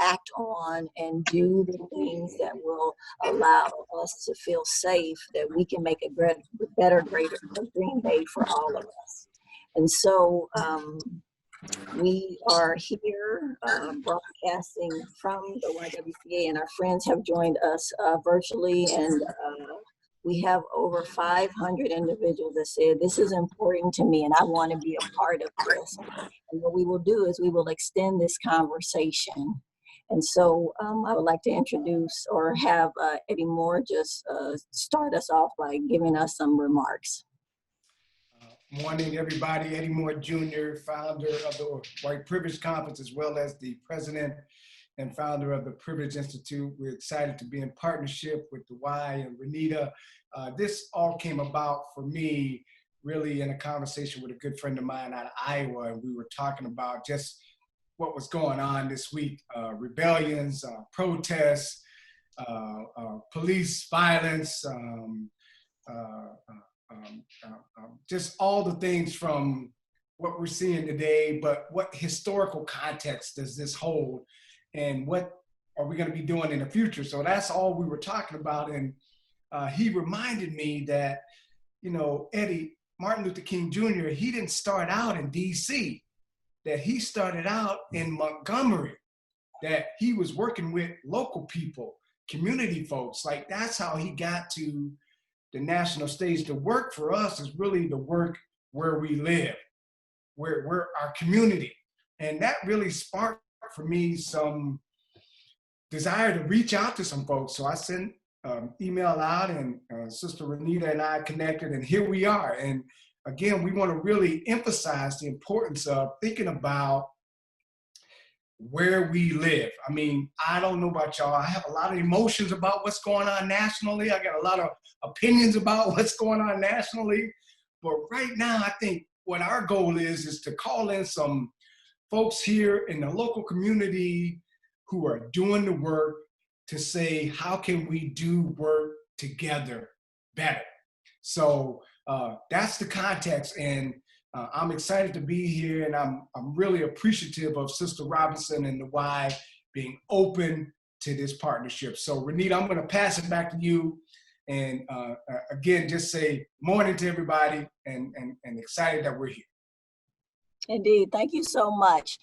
act on and do the things that will allow us to feel safe, that we can make a better, greater Green Bay for all of us. And so we are here broadcasting from the YWCA, and our friends have joined us virtually, and we have over 500 individuals that said, this is important to me and I want to be a part of this. And what we will do is we will extend this conversation. And so I would like to introduce or have Eddie Moore just start us off by giving us some remarks. Morning, everybody. Eddie Moore Jr., founder of the White Privilege Conference, as well as the president and founder of the Privilege Institute. We're excited to be in partnership with the Y and Renita. This all came about for me really in a conversation with a good friend of mine out of Iowa, and we were talking about just what was going on this week, rebellions, protests, police violence, just all the things from what we're seeing today, but what historical context does this hold and what are we going to be doing in the future? So that's all we were talking about. And he reminded me that, you know, Eddie, Martin Luther King Jr., he didn't start out in DC, that he started out in Montgomery, that he was working with local people, community folks. Like, that's how he got to the national stage. The work for us is really the work where we live, where our community. And that really sparked for me some desire to reach out to some folks. So I sent email out, and Sister Renita and I connected, and here we are. And again, we want to really emphasize the importance of thinking about where we live. I mean, I don't know about y'all. I have a lot of emotions about what's going on nationally. I got a lot of opinions about what's going on nationally. But right now, I think what our goal is to call in some folks here in the local community who are doing the work to say, how can we do work together better? So that's the context. And I'm excited to be here, and I'm really appreciative of Sister Robinson and the Y being open to this partnership. So Renita, I'm going to pass it back to you, and again, just say morning to everybody, and excited that we're here. Indeed, thank you so much.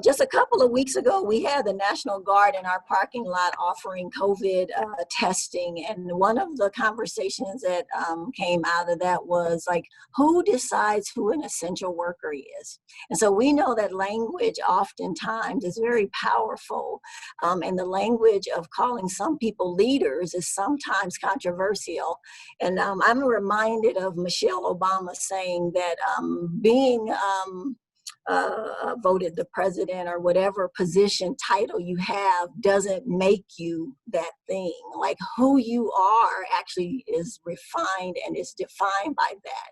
Just a couple of weeks ago, we had the National Guard in our parking lot offering COVID testing. And one of the conversations that came out of that was like, who decides who an essential worker is? And so we know that language oftentimes is very powerful. And the language of calling some people leaders is sometimes controversial. And I'm reminded of Michelle Obama saying that being voted the president or whatever position title you have doesn't make you that thing. Like, who you are actually is refined and is defined by that.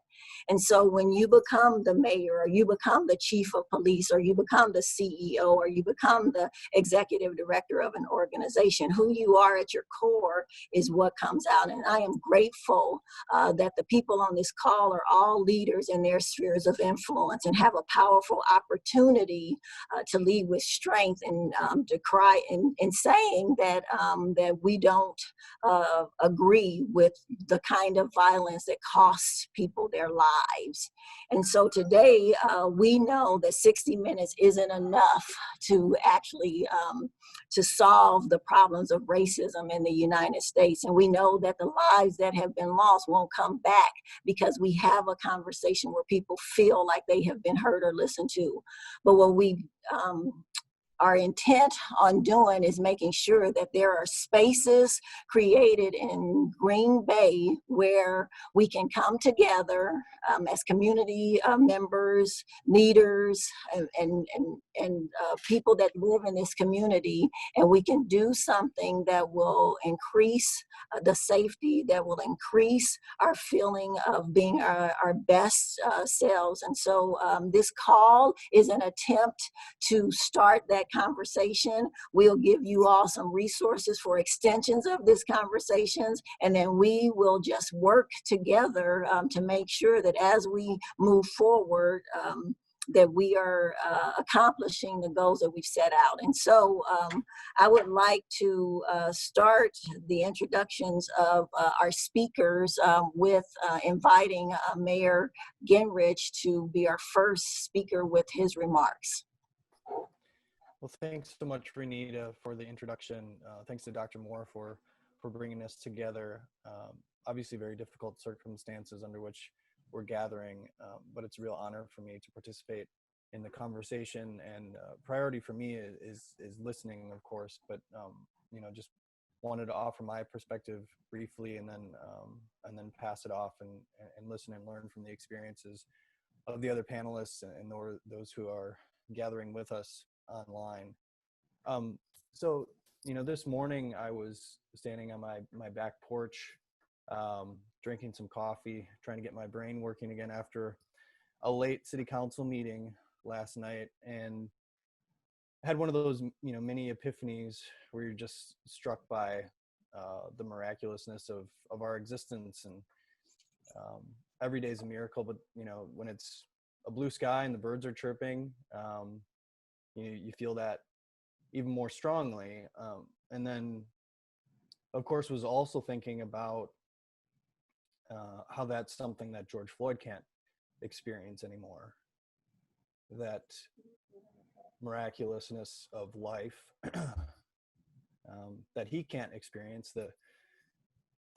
And so when you become the mayor, or you become the chief of police, or you become the CEO, or you become the executive director of an organization, who you are at your core is what comes out. And I am grateful that the people on this call are all leaders in their spheres of influence and have a powerful opportunity to lead with strength and to cry in saying that that we don't agree with the kind of violence that costs people their lives. And so today we know that 60 minutes isn't enough to actually to solve the problems of racism in the United States. And we know that the lives that have been lost won't come back because we have a conversation where people feel like they have been heard or listened to. But what we our intent on doing is making sure that there are spaces created in Green Bay where we can come together as community members, leaders, and people that live in this community, and we can do something that will increase the safety, that will increase our feeling of being our best selves. And so this call is an attempt to start that conversation. We'll give you all some resources for extensions of this conversations, and then we will just work together to make sure that as we move forward, that we are accomplishing the goals that we've set out. And so I would like to start the introductions of our speakers with inviting Mayor Genrich to be our first speaker with his remarks. Well, thanks so much, Renita, for the introduction. Thanks to Dr. Moore for bringing us together. Obviously, very difficult circumstances under which we're gathering, but it's a real honor for me to participate in the conversation. And priority for me is listening, of course, but you know, just wanted to offer my perspective briefly, and then pass it off and listen and learn from the experiences of the other panelists and those who are gathering with us online. So, you know, this morning I was standing on my back porch, drinking some coffee, trying to get my brain working again after a late city council meeting last night, and had one of those, you know, mini epiphanies where you're just struck by the miraculousness of our existence. And every day is a miracle, but you know, when it's a blue sky and the birds are chirping, you feel that even more strongly. And then, of course, was also thinking about how that's something that George Floyd can't experience anymore. That miraculousness of life that he can't experience, the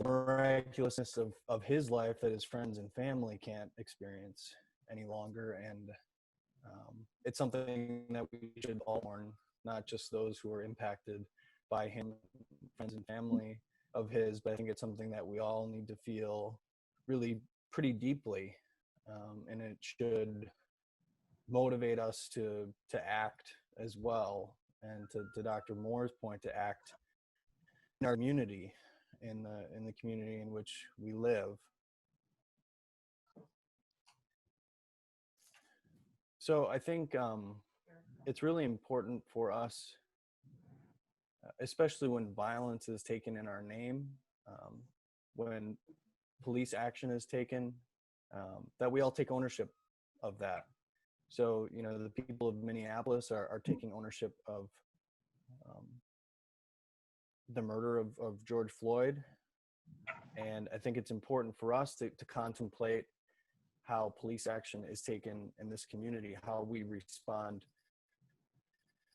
miraculousness of his life that his friends and family can't experience any longer. And it's something that we should all mourn, not just those who are impacted by him, friends and family of his, but I think it's something that we all need to feel really pretty deeply, and it should motivate us to act as well, and to Dr. Moore's point, to act in our community, in the community in which we live. So I think it's really important for us, especially when violence is taken in our name, when police action is taken, that we all take ownership of that. So, you know, the people of Minneapolis are taking ownership of the murder of George Floyd. And I think it's important for us to contemplate how police action is taken in this community, how we respond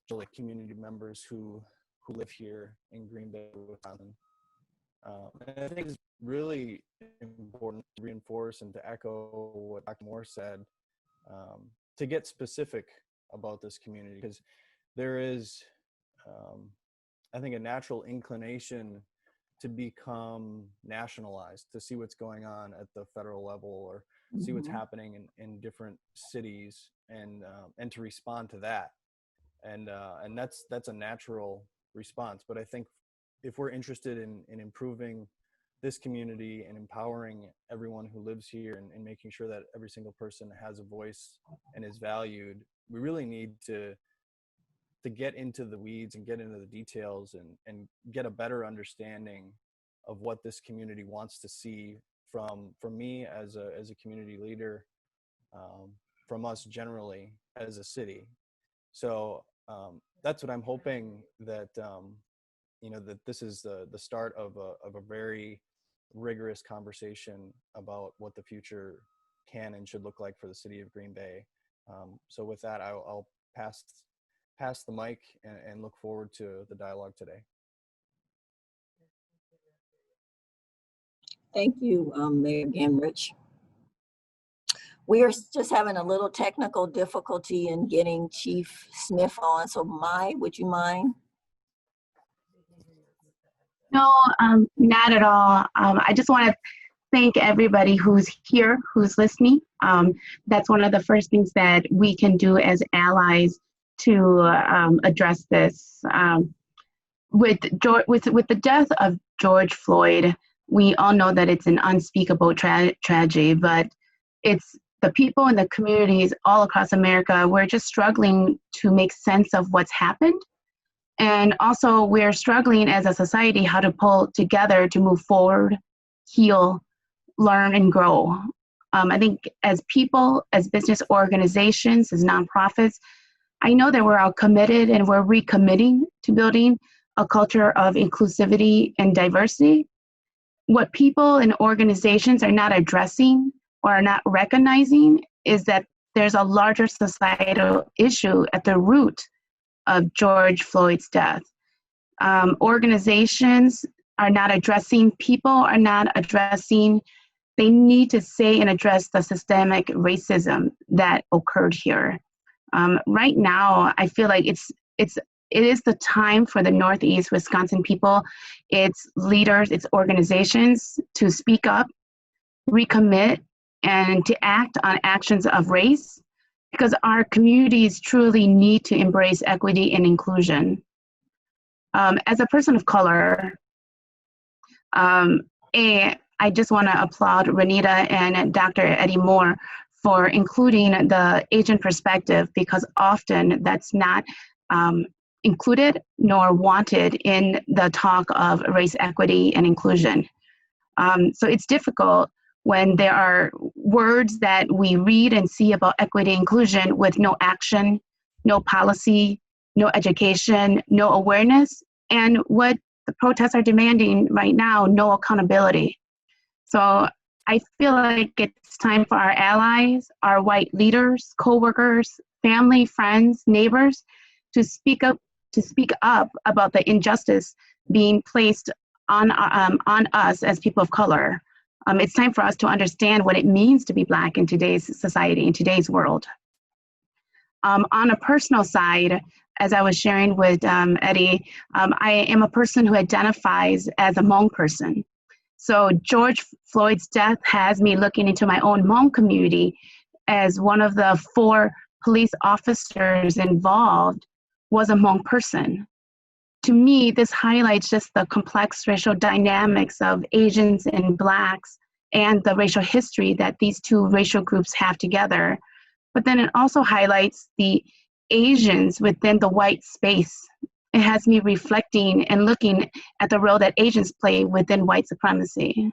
to like community members who live here in Green Bay, Wisconsin. And I think it's really important to reinforce and to echo what Dr. Moore said, to get specific about this community, because there is, I think, a natural inclination to become nationalized, to see what's going on at the federal level, or see what's happening in different cities, and to respond to that. And that's a natural response. But I think if we're interested in improving this community and empowering everyone who lives here, and making sure that every single person has a voice and is valued, we really need to get into the weeds and get into the details, and get a better understanding of what this community wants to see from me as a community leader, from us generally as a city. So that's what I'm hoping, that you know, that this is the start of a very rigorous conversation about what the future can and should look like for the city of Green Bay. So with that, I'll pass the mic and look forward to the dialogue today. Thank you, Mayor Genrich. We are just having a little technical difficulty in getting Chief Smith on. So Mai, would you mind? No, not at all. I just want to thank everybody who's here, who's listening. That's one of the first things that we can do as allies to address this. With the death of George Floyd, we all know that it's an unspeakable tragedy, but it's the people in the communities all across America. We're just struggling to make sense of what's happened. And also we're struggling as a society how to pull together to move forward, heal, learn, and grow. I think as people, as business organizations, as nonprofits, I know that we're all committed and we're recommitting to building a culture of inclusivity and diversity. What people and organizations are not addressing or are not recognizing is that there's a larger societal issue at the root of George Floyd's death. Organizations are not addressing, people are not addressing, they need to say and address the systemic racism that occurred here. Right now, I feel like it is the time for the Northeast Wisconsin people, its leaders, its organizations to speak up, recommit, and to act on actions of race, because our communities truly need to embrace equity and inclusion. As a person of color, I just want to applaud Renita and Dr. Eddie Moore for including the Asian perspective, because often that's not included nor wanted in the talk of race equity and inclusion. So it's difficult when there are words that we read and see about equity and inclusion with no action, no policy, no education, no awareness, and what the protests are demanding right now, no accountability. So I feel like it's time for our allies, our white leaders, co-workers, family, friends, neighbors to speak up about the injustice being placed on us as people of color. It's time for us to understand what it means to be Black in today's society, in today's world. On a personal side, as I was sharing with Eddie, I am a person who identifies as a Hmong person. So George Floyd's death has me looking into my own Hmong community, as one of the 4 police officers involved was a Hmong person. To me, this highlights just the complex racial dynamics of Asians and Blacks and the racial history that these 2 racial groups have together. But then it also highlights the Asians within the white space. It has me reflecting and looking at the role that Asians play within white supremacy.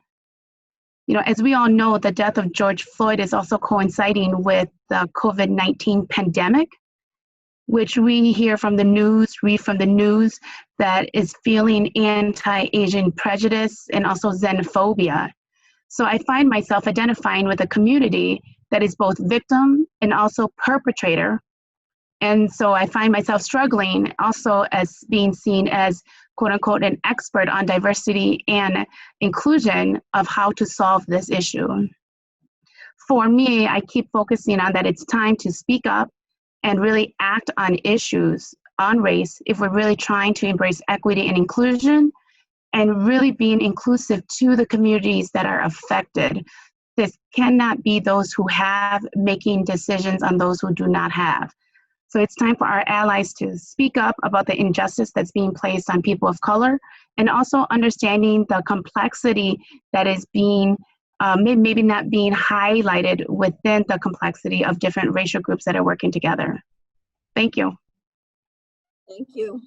You know, as we all know, the death of George Floyd is also coinciding with the COVID-19 pandemic, which we hear from the news, read from the news, that is feeling anti-Asian prejudice and also xenophobia. So I find myself identifying with a community that is both victim and also perpetrator. And so I find myself struggling also as being seen as, quote unquote, an expert on diversity and inclusion of how to solve this issue. For me, I keep focusing on that it's time to speak up and really act on issues on race if we're really trying to embrace equity and inclusion and really being inclusive to the communities that are affected. This cannot be those who have making decisions on those who do not have. So it's time for our allies to speak up about the injustice that's being placed on people of color, and also understanding the complexity that is being, maybe not being highlighted within the complexity of different racial groups that are working together. Thank you. Thank you.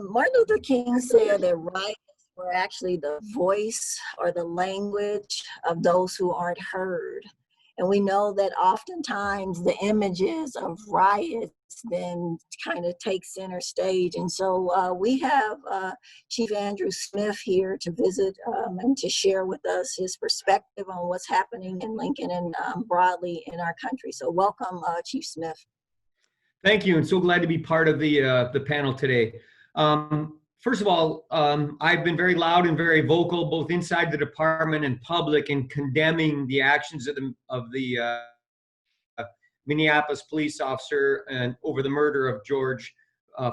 Martin Luther King said that riots were actually the voice or the language of those who aren't heard. And we know that oftentimes the images of riots then kind of take center stage. And so we have Chief Andrew Smith here to visit and to share with us his perspective on what's happening in Lincoln and broadly in our country. So welcome, Chief Smith. Thank you, and so glad to be part of the panel today. First of all, I've been very loud and very vocal, both inside the department and public, in condemning the actions of the Minneapolis police officer and over the murder of George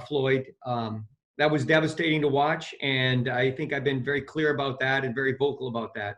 Floyd. That was devastating to watch, and I think I've been very clear about that and very vocal about that.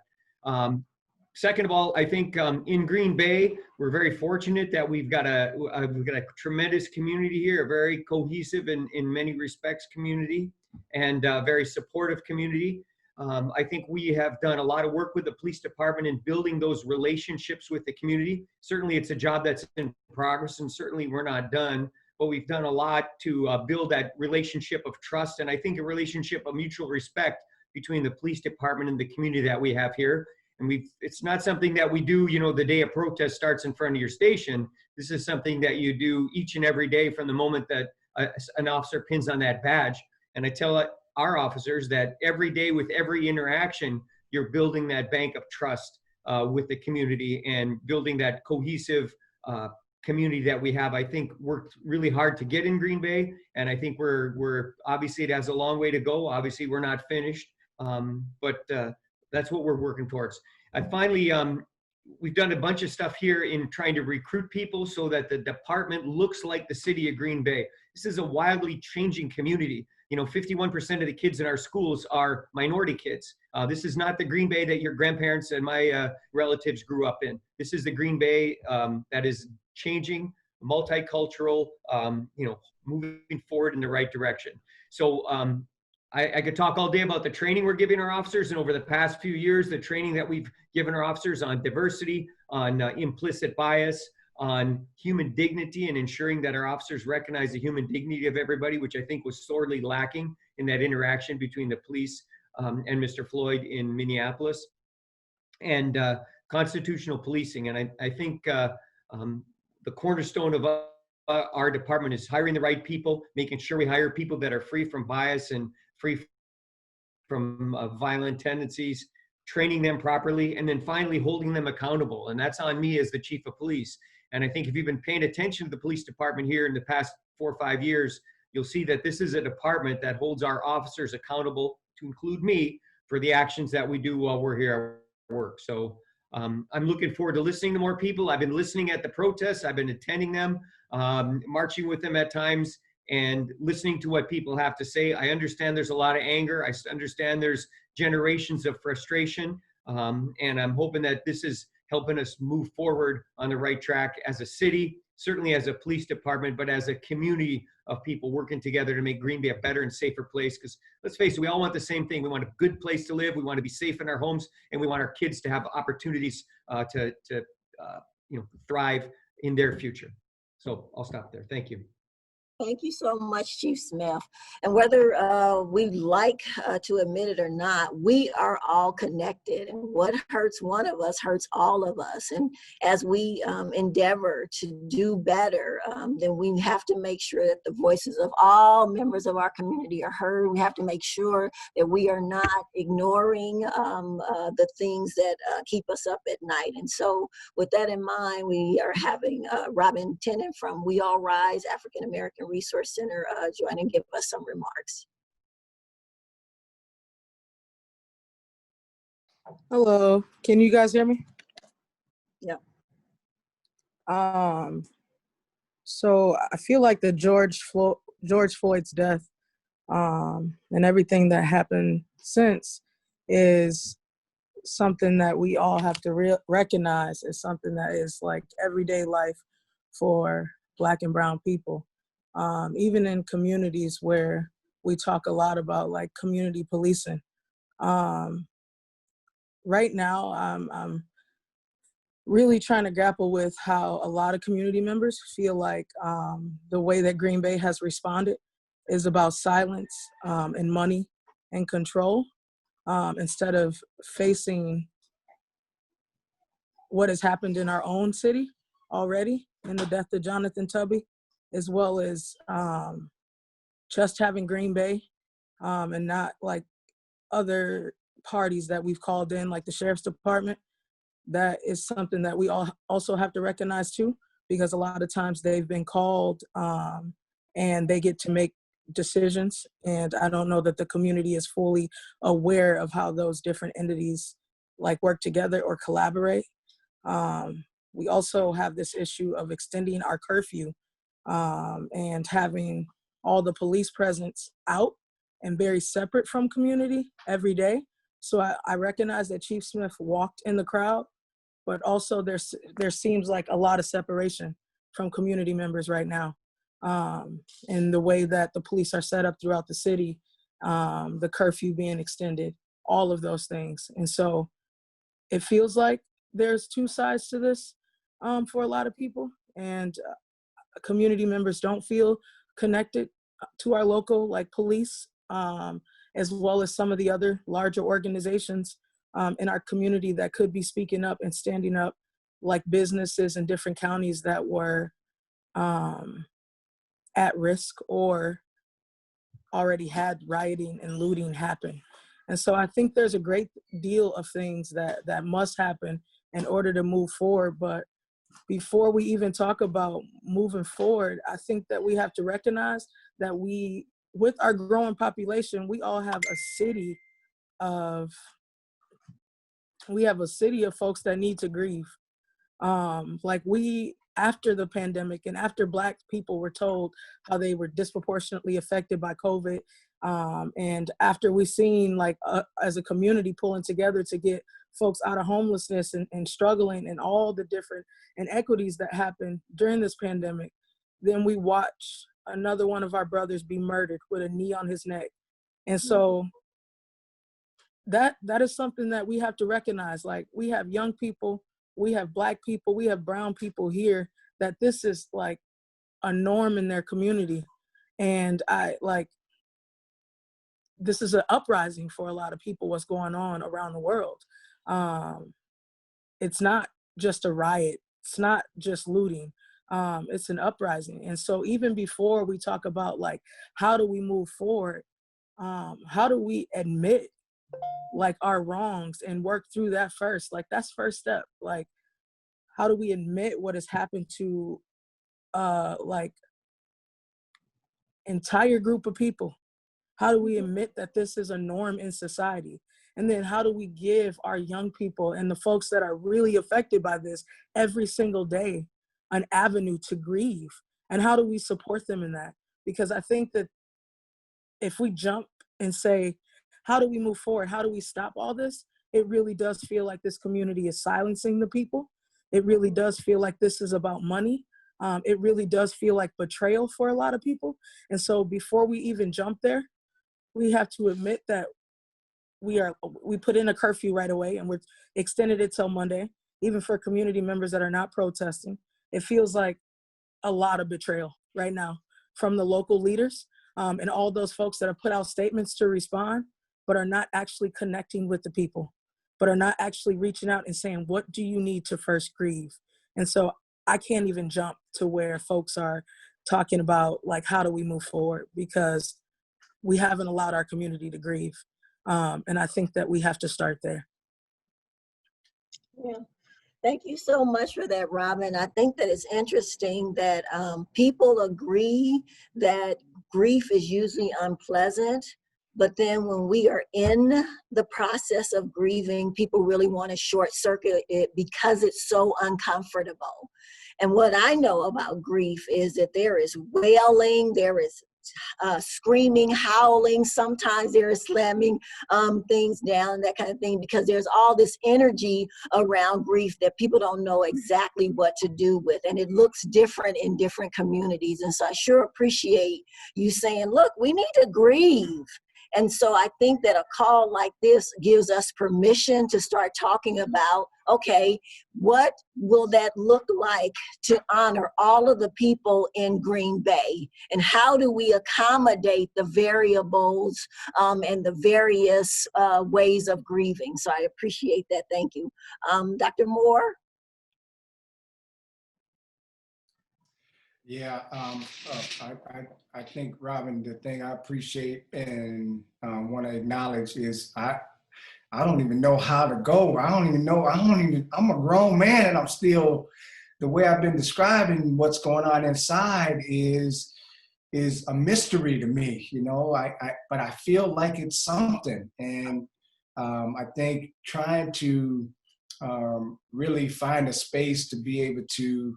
Second of all, I think in Green Bay, we're very fortunate that we've got a tremendous community here, a very cohesive and in many respects community, and a very supportive community. I think we have done a lot of work with the police department in building those relationships with the community. Certainly it's a job that's in progress, and certainly we're not done, but we've done a lot to build that relationship of trust, and I think a relationship of mutual respect between the police department and the community that we have here. And it's not something that we do, the day a protest starts in front of your station. This is something that you do each and every day from the moment that an officer pins on that badge. And I tell our officers that every day with every interaction, you're building that bank of trust with the community and building that cohesive community that we have. I think worked really hard to get in Green Bay, and I think we're obviously, it has a long way to go. Obviously, we're not finished, but that's what we're working towards. I finally, we've done a bunch of stuff here in trying to recruit people so that the department looks like the city of Green Bay. This is a wildly changing community. 51% of the kids in our schools are minority kids. This is not the Green Bay that your grandparents and my relatives grew up in. This is the Green Bay that is changing, multicultural, moving forward in the right direction. So I could talk all day about the training we're giving our officers, and over the past few years, the training that we've given our officers on diversity, on implicit bias, on human dignity, and ensuring that our officers recognize the human dignity of everybody, which I think was sorely lacking in that interaction between the police and Mr. Floyd in Minneapolis, and constitutional policing. And I think the cornerstone of our department is hiring the right people, making sure we hire people that are free from bias and free from violent tendencies, training them properly, and then finally holding them accountable. And that's on me as the chief of police. And I think if you've been paying attention to the police department here in the past 4 or 5 years, you'll see that this is a department that holds our officers accountable, to include me, for the actions that we do while we're here at work. So I'm looking forward to listening to more people. I've been listening at the protests. I've been attending them, marching with them at times, and listening to what people have to say. I understand there's a lot of anger. I understand there's generations of frustration. And I'm hoping that this is helping us move forward on the right track as a city, certainly as a police department, but as a community of people working together to make Green Bay a better and safer place. Because let's face it, we all want the same thing. We want a good place to live. We want to be safe in our homes, and we want our kids to have opportunities to thrive in their future. So I'll stop there. Thank you. Thank you so much, Chief Smith. And whether we like to admit it or not, we are all connected. And what hurts one of us hurts all of us. And as we endeavor to do better, then we have to make sure that the voices of all members of our community are heard. We have to make sure that we are not ignoring the things that keep us up at night. And so with that in mind, we are having Robin Tinnon from We All Rise African American Resource Center join and give us some remarks. Hello, can you guys hear me? Yeah. So I feel like the George Floyd's death and everything that happened since is something that we all have to recognize as something that is like everyday life for Black and brown people. Even in communities where we talk a lot about like community policing. Right now, I'm really trying to grapple with how a lot of community members feel like the way that Green Bay has responded is about silence and money and control, instead of facing what has happened in our own city already in the death of Jonathan Tubby, as well as just having Green Bay and not like other parties that we've called in, like the Sheriff's Department. That is something that we all also have to recognize too, because a lot of times they've been called and they get to make decisions. And I don't know that the community is fully aware of how those different entities like work together or collaborate. We also have this issue of extending our curfew and having all the police presence out and very separate from community every day. So I recognize that Chief Smith walked in the crowd, but also there seems like a lot of separation from community members right now. And the way that the police are set up throughout the city, the curfew being extended, all of those things. And so it feels like there's two sides to this for a lot of people. And community members don't feel connected to our local like police, as well as some of the other larger organizations in our community that could be speaking up and standing up, like businesses in different counties that were at risk or already had rioting and looting happen. And so I think there's a great deal of things that must happen in order to move forward. But before we even talk about moving forward, I think that we have to recognize that with our growing population, we all have a city of folks that need to grieve. After the pandemic and after Black people were told how they were disproportionately affected by COVID, and after we've seen as a community pulling together to get folks out of homelessness and struggling and all the different inequities that happened during this pandemic, then we watch another one of our brothers be murdered with a knee on his neck. And so that is something that we have to recognize. Like, we have young people, we have Black people, we have brown people here, that this is like a norm in their community. And this is an uprising for a lot of people, what's going on around the world. It's not just a riot. It's not just looting. It's an uprising. And so even before we talk about how do we move forward, how do we admit our wrongs and work through that first? That's first step. How do we admit what has happened to entire group of people? How do we admit that this is a norm in society? And then how do we give our young people and the folks that are really affected by this every single day an avenue to grieve? And how do we support them in that? Because I think that if we jump and say, how do we move forward? How do we stop all this? It really does feel like this community is silencing the people. It really does feel like this is about money. It really does feel like betrayal for a lot of people. And so before we even jump there, we have to admit that we put in a curfew right away, and we're extended it till Monday, even for community members that are not protesting. It feels like a lot of betrayal right now from the local leaders and all those folks that have put out statements to respond, but are not actually connecting with the people, but are not actually reaching out and saying, what do you need to first grieve? And so I can't even jump to where folks are talking about how do we move forward, because we haven't allowed our community to grieve. And I think that we have to start there. Yeah. Thank you so much for that, Robin. I think that it's interesting that people agree that grief is usually unpleasant, but then when we are in the process of grieving, people really want to short circuit it because it's so uncomfortable. And what I know about grief is that there is wailing, there is screaming, howling, sometimes they're slamming things down, that kind of thing, because there's all this energy around grief that people don't know exactly what to do with, and it looks different in different communities. And so I sure appreciate you saying, look, we need to grieve. And so I think that a call like this gives us permission to start talking about, okay, what will that look like to honor all of the people in Green Bay? And how do we accommodate the variables and the various ways of grieving? So I appreciate that. Thank you. Dr. Moore? Yeah, I think, Robin, the thing I appreciate and want to acknowledge is I don't even know how to go. I'm a grown man, and I'm still, the way I've been describing what's going on inside is a mystery to me, but I feel like it's something. And I think trying to really find a space to be able to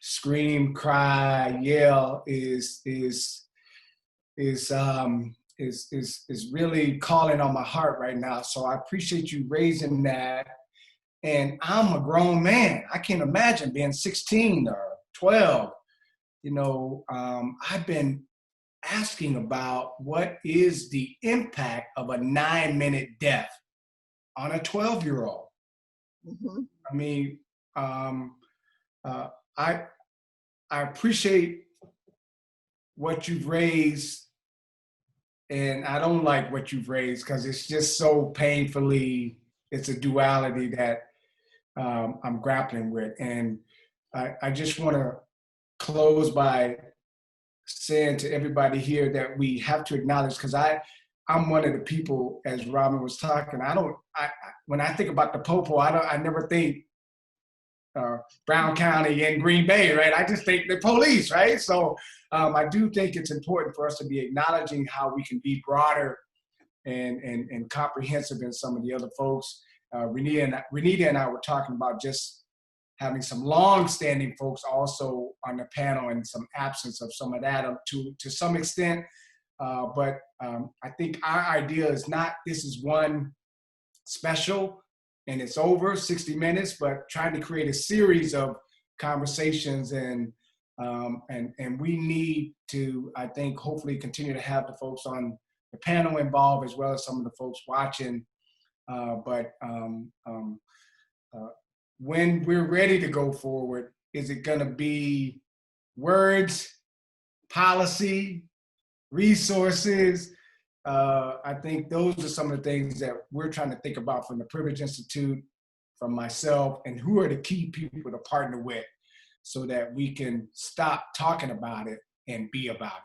scream, cry, yell is really calling on my heart right now. So I appreciate you raising that. And I'm a grown man. I can't imagine being 16 or 12. I've been asking about what is the impact of a 9-minute death on a 12-year-old. Mm-hmm. I mean, I appreciate what you've raised, and I don't like what you've raised because it's just so painfully it's a duality that I'm grappling with. And I just want to close by saying to everybody here that we have to acknowledge, because I'm one of the people, as Robin was talking, when I think about the popo, I never think Brown County and Green Bay, right? I just think the police, right? So I do think it's important for us to be acknowledging how we can be broader and comprehensive than some of the other folks. Renita and I were talking about just having some long-standing folks also on the panel and some absence of some of that to some extent. But I think our idea is not, this is one special and it's over, 60 minutes, but trying to create a series of conversations and we need to, I think, hopefully continue to have the folks on the panel involved as well as some of the folks watching. When we're ready to go forward, is it gonna be words, policy, resources? I think those are some of the things that we're trying to think about from the Privilege Institute, from myself, and who are the key people to partner with so that we can stop talking about it and be about it.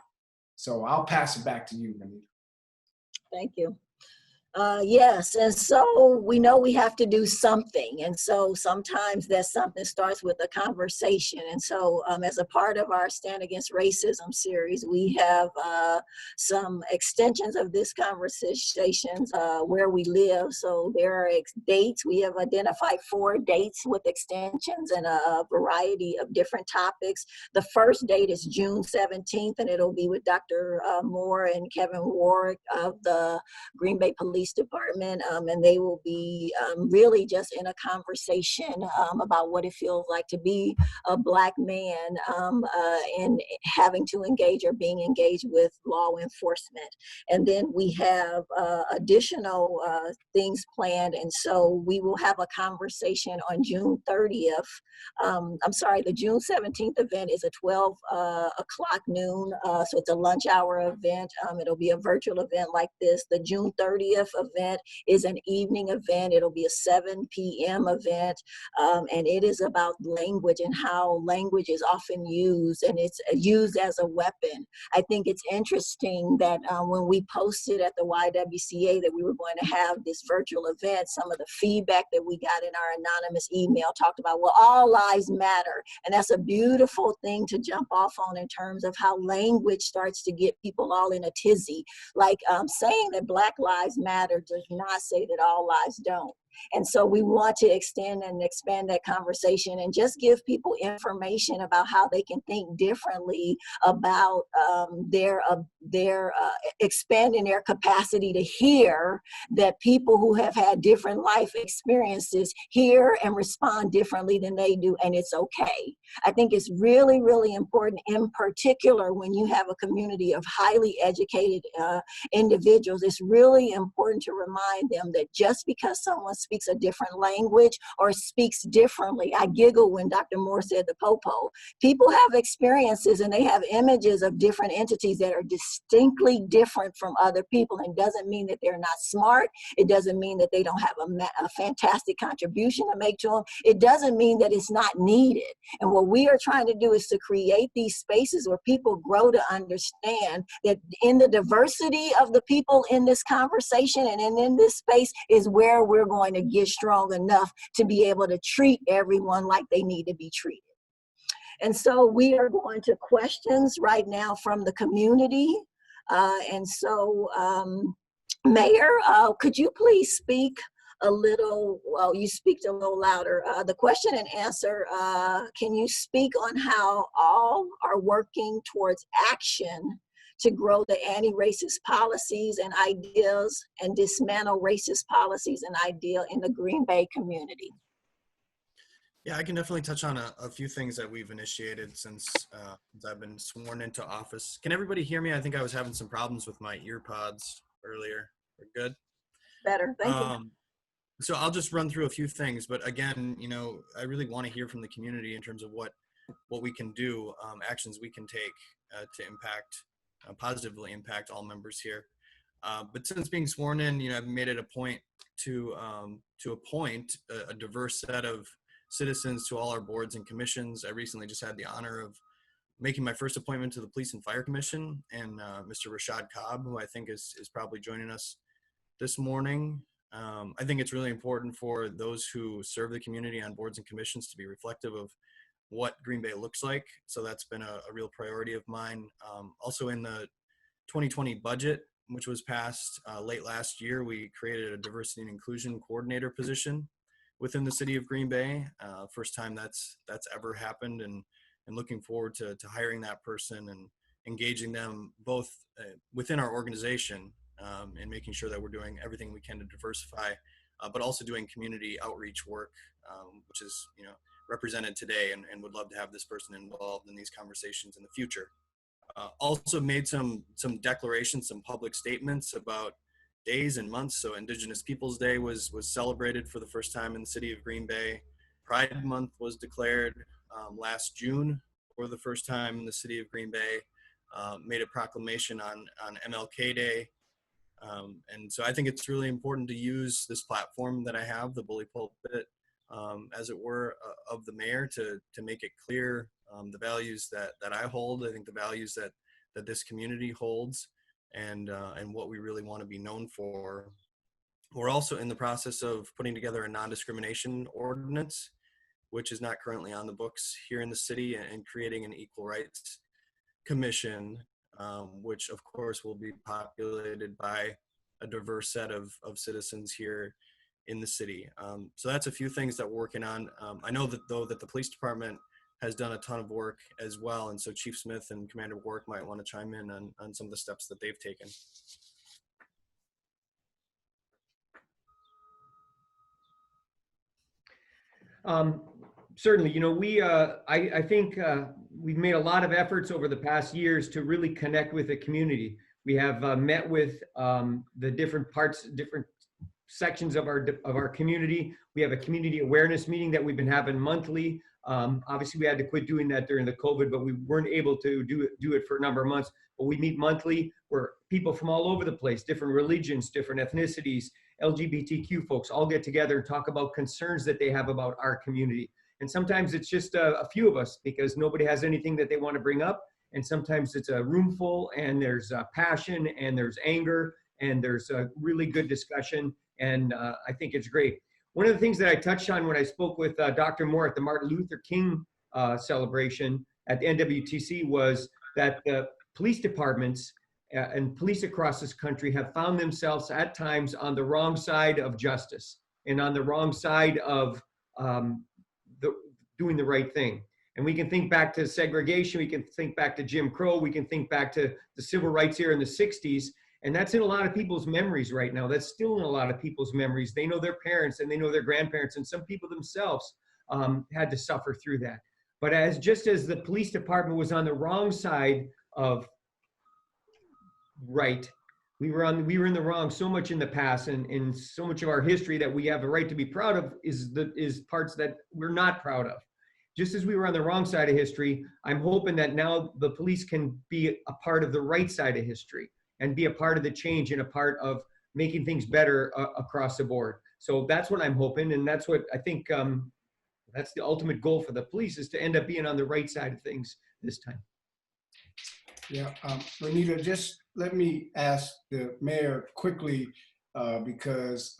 So I'll pass it back to you, Renita. Thank you. Yes, and so we know we have to do something, and so sometimes that something starts with a conversation. And so as a part of our Stand Against Racism series, we have some extensions of this conversations where we live. So there are dates. We have identified 4 dates with extensions and a variety of different topics. The first date is June 17th, and it'll be with Dr. Moore and Kevin Warwick of the Green Bay Police Department, and they will be really just in a conversation about what it feels like to be a Black man and having to engage or being engaged with law enforcement. And then we have additional things planned, and so we will have a conversation on June 30th. I'm sorry, the June 17th event is a 12 o'clock noon, so it's a lunch hour event. It'll be a virtual event like this. The June 30th event is an evening event. It'll be a 7 p.m. event, and it is about language and how language is often used, and it's used as a weapon. I think it's interesting that when we posted at the YWCA that we were going to have this virtual event, some of the feedback that we got in our anonymous email talked about, well, all lives matter. And that's a beautiful thing to jump off on in terms of how language starts to get people all in a tizzy. Like saying that Black lives matter does not say that all lives don't. And so we want to extend and expand that conversation and just give people information about how they can think differently about their expanding their capacity to hear that people who have had different life experiences hear and respond differently than they do, and it's okay. I think it's really, really important, in particular when you have a community of highly educated individuals. It's really important to remind them that just because someone speaks a different language or speaks differently. I giggle when Dr. Moore said the popo. People have experiences and they have images of different entities that are distinctly different from other people, and doesn't mean that they're not smart. It doesn't mean that they don't have a fantastic contribution to make to them. It doesn't mean that it's not needed. And what we are trying to do is to create these spaces where people grow to understand that in the diversity of the people in this conversation and in this space is where we're going to get strong enough to be able to treat everyone like they need to be treated. And so we are going to questions right now from the community. Mayor, could you please speak a little, well, you speak a little louder. The question and answer, can you speak on how all are working towards action to grow the anti-racist policies and ideas and dismantle racist policies and ideas in the Green Bay community? Yeah, I can definitely touch on a few things that we've initiated since I've been sworn into office. Can everybody hear me? I think I was having some problems with my ear pods earlier. We're good? Better, thank you. So I'll just run through a few things, but again, you know, I really want to hear from the community in terms of what we can do, actions we can take to impact, positively impact all members here. But since being sworn in, I've made it a point to appoint a diverse set of citizens to all our boards and commissions. I recently just had the honor of making my first appointment to the Police and Fire Commission, and Mr. Rashad Cobb, who I think is probably joining us this morning. I think it's really important for those who serve the community on boards and commissions to be reflective of what Green Bay looks like. So that's been a real priority of mine. Also in the 2020 budget, which was passed late last year, we created a diversity and inclusion coordinator position within the city of Green Bay. First time that's ever happened, and looking forward to hiring that person and engaging them both within our organization and making sure that we're doing everything we can to diversify, but also doing community outreach work, which is represented today, and would love to have this person involved in these conversations in the future. Also made some declarations, some public statements about days and months. So Indigenous Peoples Day was celebrated for the first time in the city of Green Bay. Pride Month was declared last June for the first time in the city of Green Bay. Made a proclamation on MLK Day. And so I think it's really important to use this platform that I have, the bully pulpit, as it were, of the mayor to make it clear the values that I hold. I think the values that this community holds, and what we really want to be known for. We're also in the process of putting together a non-discrimination ordinance, which is not currently on the books here in the city, and creating an equal rights commission, which of course will be populated by a diverse set of citizens here in the city. So that's a few things that we're working on. I know that the police department has done a ton of work as well, and so Chief Smith and Commander Warwick might want to chime in on some of the steps that they've taken. Certainly, I think we've made a lot of efforts over the past years to really connect with the community. We have met with the different sections of our community. We have a community awareness meeting that we've been having monthly. Obviously, we had to quit doing that during the COVID, but we weren't able to do it for a number of months. But we meet monthly, where people from all over the place, different religions, different ethnicities, LGBTQ folks all get together and talk about concerns that they have about our community. And sometimes it's just a few of us, because nobody has anything that they want to bring up. And sometimes it's a room full, and there's passion, and there's anger, and there's a really good discussion. And I think it's great. One of the things that I touched on when I spoke with Dr. Moore at the Martin Luther King celebration at the NWTC was that the police departments and police across this country have found themselves at times on the wrong side of justice, and on the wrong side of doing the right thing. And we can think back to segregation, we can think back to Jim Crow, we can think back to the civil rights era in the 60s. And that's in a lot of people's memories right now. That's still in a lot of people's memories. They know their parents, and they know their grandparents, and some people themselves had to suffer through that. But just as the police department was on the wrong side of right, we were in the wrong so much in the past, and so much of our history that we have a right to be proud of is parts that we're not proud of. Just as we were on the wrong side of history, I'm hoping that now the police can be a part of the right side of history, and be a part of the change, and a part of making things better across the board. So that's what I'm hoping, and that's what I think, that's the ultimate goal for the police, is to end up being on the right side of things this time. Yeah, Renita, just let me ask the mayor quickly, because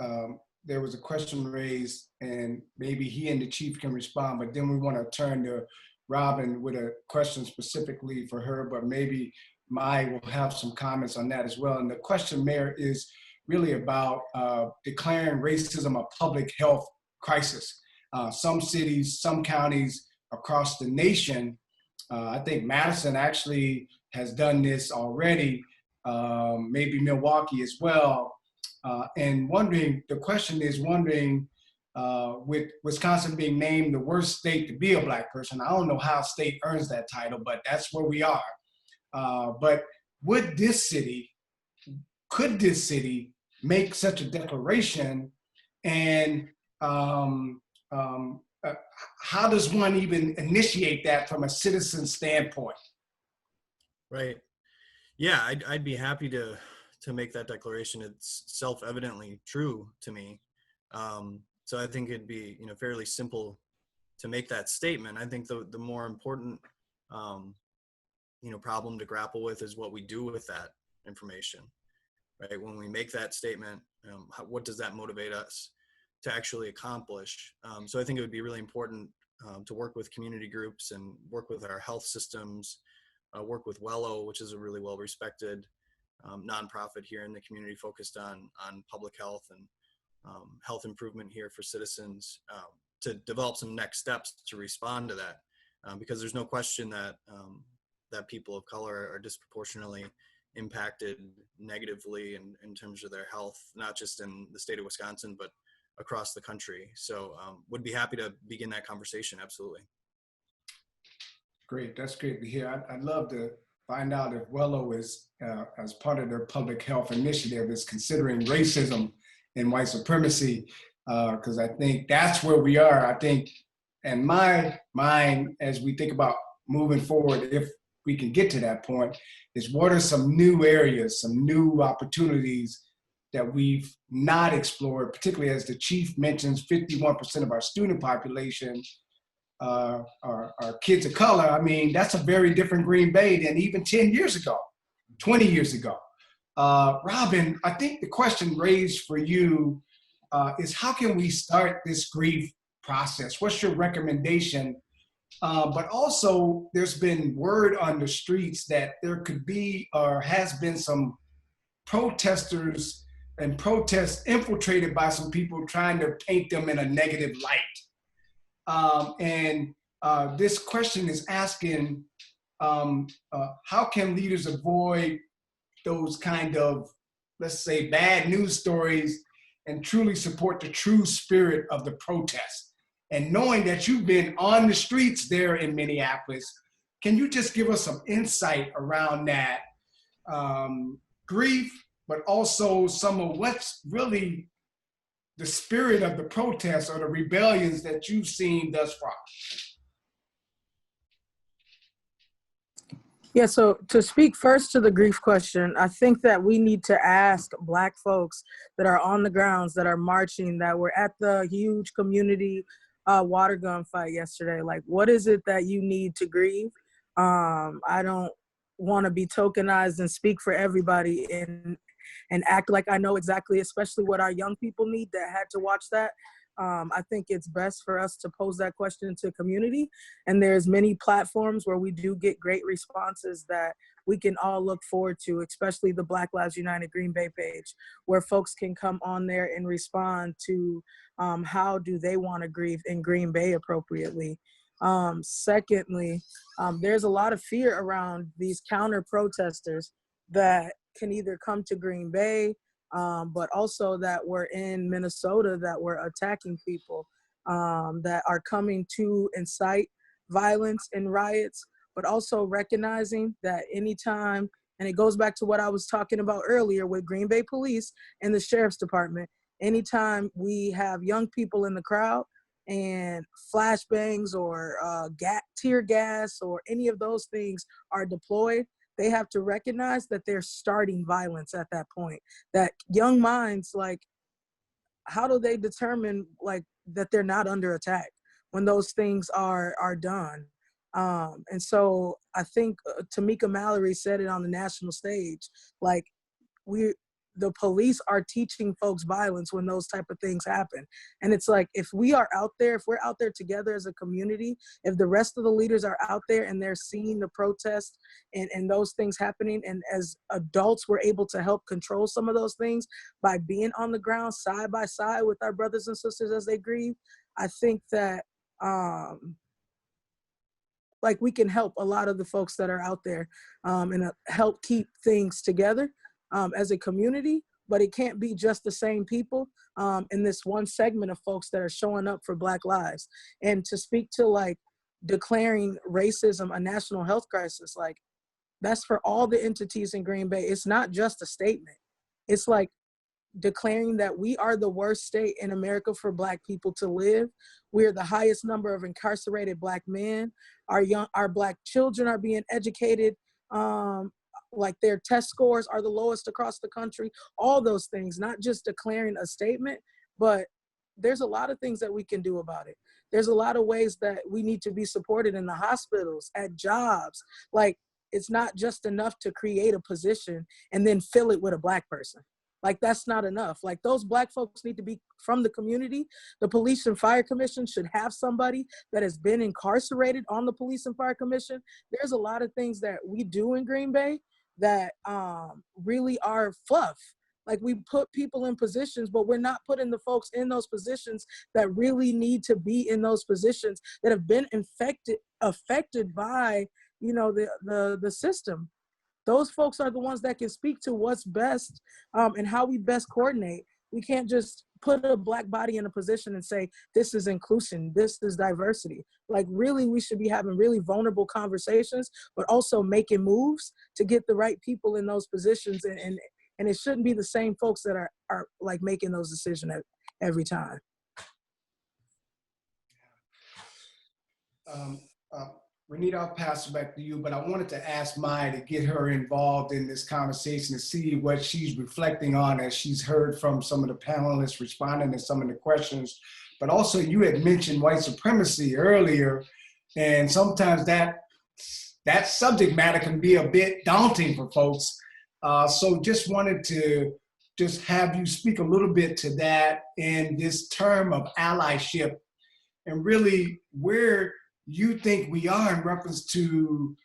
there was a question raised, and maybe he and the chief can respond, but then we want to turn to Robin with a question specifically for her, but maybe Mai will have some comments on that as well. And the question, Mayor, is really about declaring racism a public health crisis. Some cities, some counties across the nation, I think Madison actually has done this already, maybe Milwaukee as well. And the question is wondering, with Wisconsin being named the worst state to be a Black person, I don't know how a state earns that title, but that's where we are. But could this city make such a declaration, and how does one even initiate that from a citizen standpoint? Right. Yeah, I'd be happy to to make that declaration. It's self-evidently true to me. So I think it'd be, you know, fairly simple to make that statement. I think the more important, you know, problem to grapple with is what we do with that information, right? When we make that statement, what does that motivate us to actually accomplish? So I think it would be really important to work with community groups and work with our health systems, work with WELLO, which is a really well-respected nonprofit here in the community focused on public health and health improvement here for citizens, to develop some next steps to respond to that, because there's no question that that people of color are disproportionately impacted negatively in terms of their health, not just in the state of Wisconsin, but across the country. So would be happy to begin that conversation. Absolutely. Great, that's great to hear. I'd love to find out if WELLO is, as part of their public health initiative, is considering racism and white supremacy, because I think that's where we are. I think, in my mind, as we think about moving forward, if we can get to that point, is what are some new areas, some new opportunities that we've not explored, particularly as the chief mentions 51% of our student population are kids of color. I mean, that's a very different Green Bay than even 10 years ago, 20 years ago. Robin, I think the question raised for you is how can we start this grief process? What's your recommendation? But also, there's been word on the streets that there could be or has been some protesters and protests infiltrated by some people trying to paint them in a negative light. This question is asking, how can leaders avoid those kind of, let's say, bad news stories and truly support the true spirit of the protest? And knowing that you've been on the streets there in Minneapolis, can you just give us some insight around that grief, but also some of what's really the spirit of the protests or the rebellions that you've seen thus far? Yeah, so to speak first to the grief question, I think that we need to ask Black folks that are on the grounds, that are marching, that were at the huge community water gun fight yesterday, like, what is it that you need to grieve? I don't want to be tokenized and speak for everybody and act like I know exactly, especially what our young people need that had to watch that. I think it's best for us to pose that question to community. And there's many platforms where we do get great responses that we can all look forward to, especially the Black Lives United Green Bay page, where folks can come on there and respond to how do they want to grieve in Green Bay appropriately. Secondly, there's a lot of fear around these counter protesters that can either come to Green Bay, but also that were in Minnesota that were attacking people, that are coming to incite violence and riots, but also recognizing that anytime, and it goes back to what I was talking about earlier with Green Bay Police and the Sheriff's Department, anytime we have young people in the crowd and flashbangs or tear gas or any of those things are deployed, they have to recognize that they're starting violence at that point. That young minds, like, how do they determine like that they're not under attack when those things are done? And so I think Tamika Mallory said it on the national stage, like, the police are teaching folks violence when those type of things happen. And it's like, if we're out there together as a community, if the rest of the leaders are out there and they're seeing the protests and those things happening, and as adults, we're able to help control some of those things by being on the ground side by side with our brothers and sisters as they grieve, I think that like we can help a lot of the folks that are out there and help keep things together as a community. But it can't be just the same people in this one segment of folks that are showing up for Black lives. And to speak to like declaring racism a national health crisis, like, that's for all the entities in Green Bay. It's not just a statement. It's like declaring that we are the worst state in America for Black people to live. We're the highest number of incarcerated Black men. Our Black children are being educated like their test scores are the lowest across the country, all those things, not just declaring a statement, but there's a lot of things that we can do about it. There's a lot of ways that we need to be supported in the hospitals, at jobs. Like, it's not just enough to create a position and then fill it with a Black person. Like, that's not enough. Like, those Black folks need to be from the community. The Police and Fire Commission should have somebody that has been incarcerated on the Police and Fire Commission. There's a lot of things that we do in Green Bay that really are fluff. Like, we put people in positions, but we're not putting the folks in those positions that really need to be in those positions, that have been affected by, you know, the system. Those folks are the ones that can speak to what's best and how we best coordinate. We can't just put a Black body in a position and say, this is inclusion, this is diversity. Like, really, we should be having really vulnerable conversations, but also making moves to get the right people in those positions. And it shouldn't be the same folks that are like making those decisions every time. Renita, I'll pass it back to you, but I wanted to ask Mai to get her involved in this conversation to see what she's reflecting on as she's heard from some of the panelists responding to some of the questions. But also, you had mentioned white supremacy earlier, and sometimes that subject matter can be a bit daunting for folks. So just wanted to just have you speak a little bit to that in this term of allyship, and really where you think we are in reference to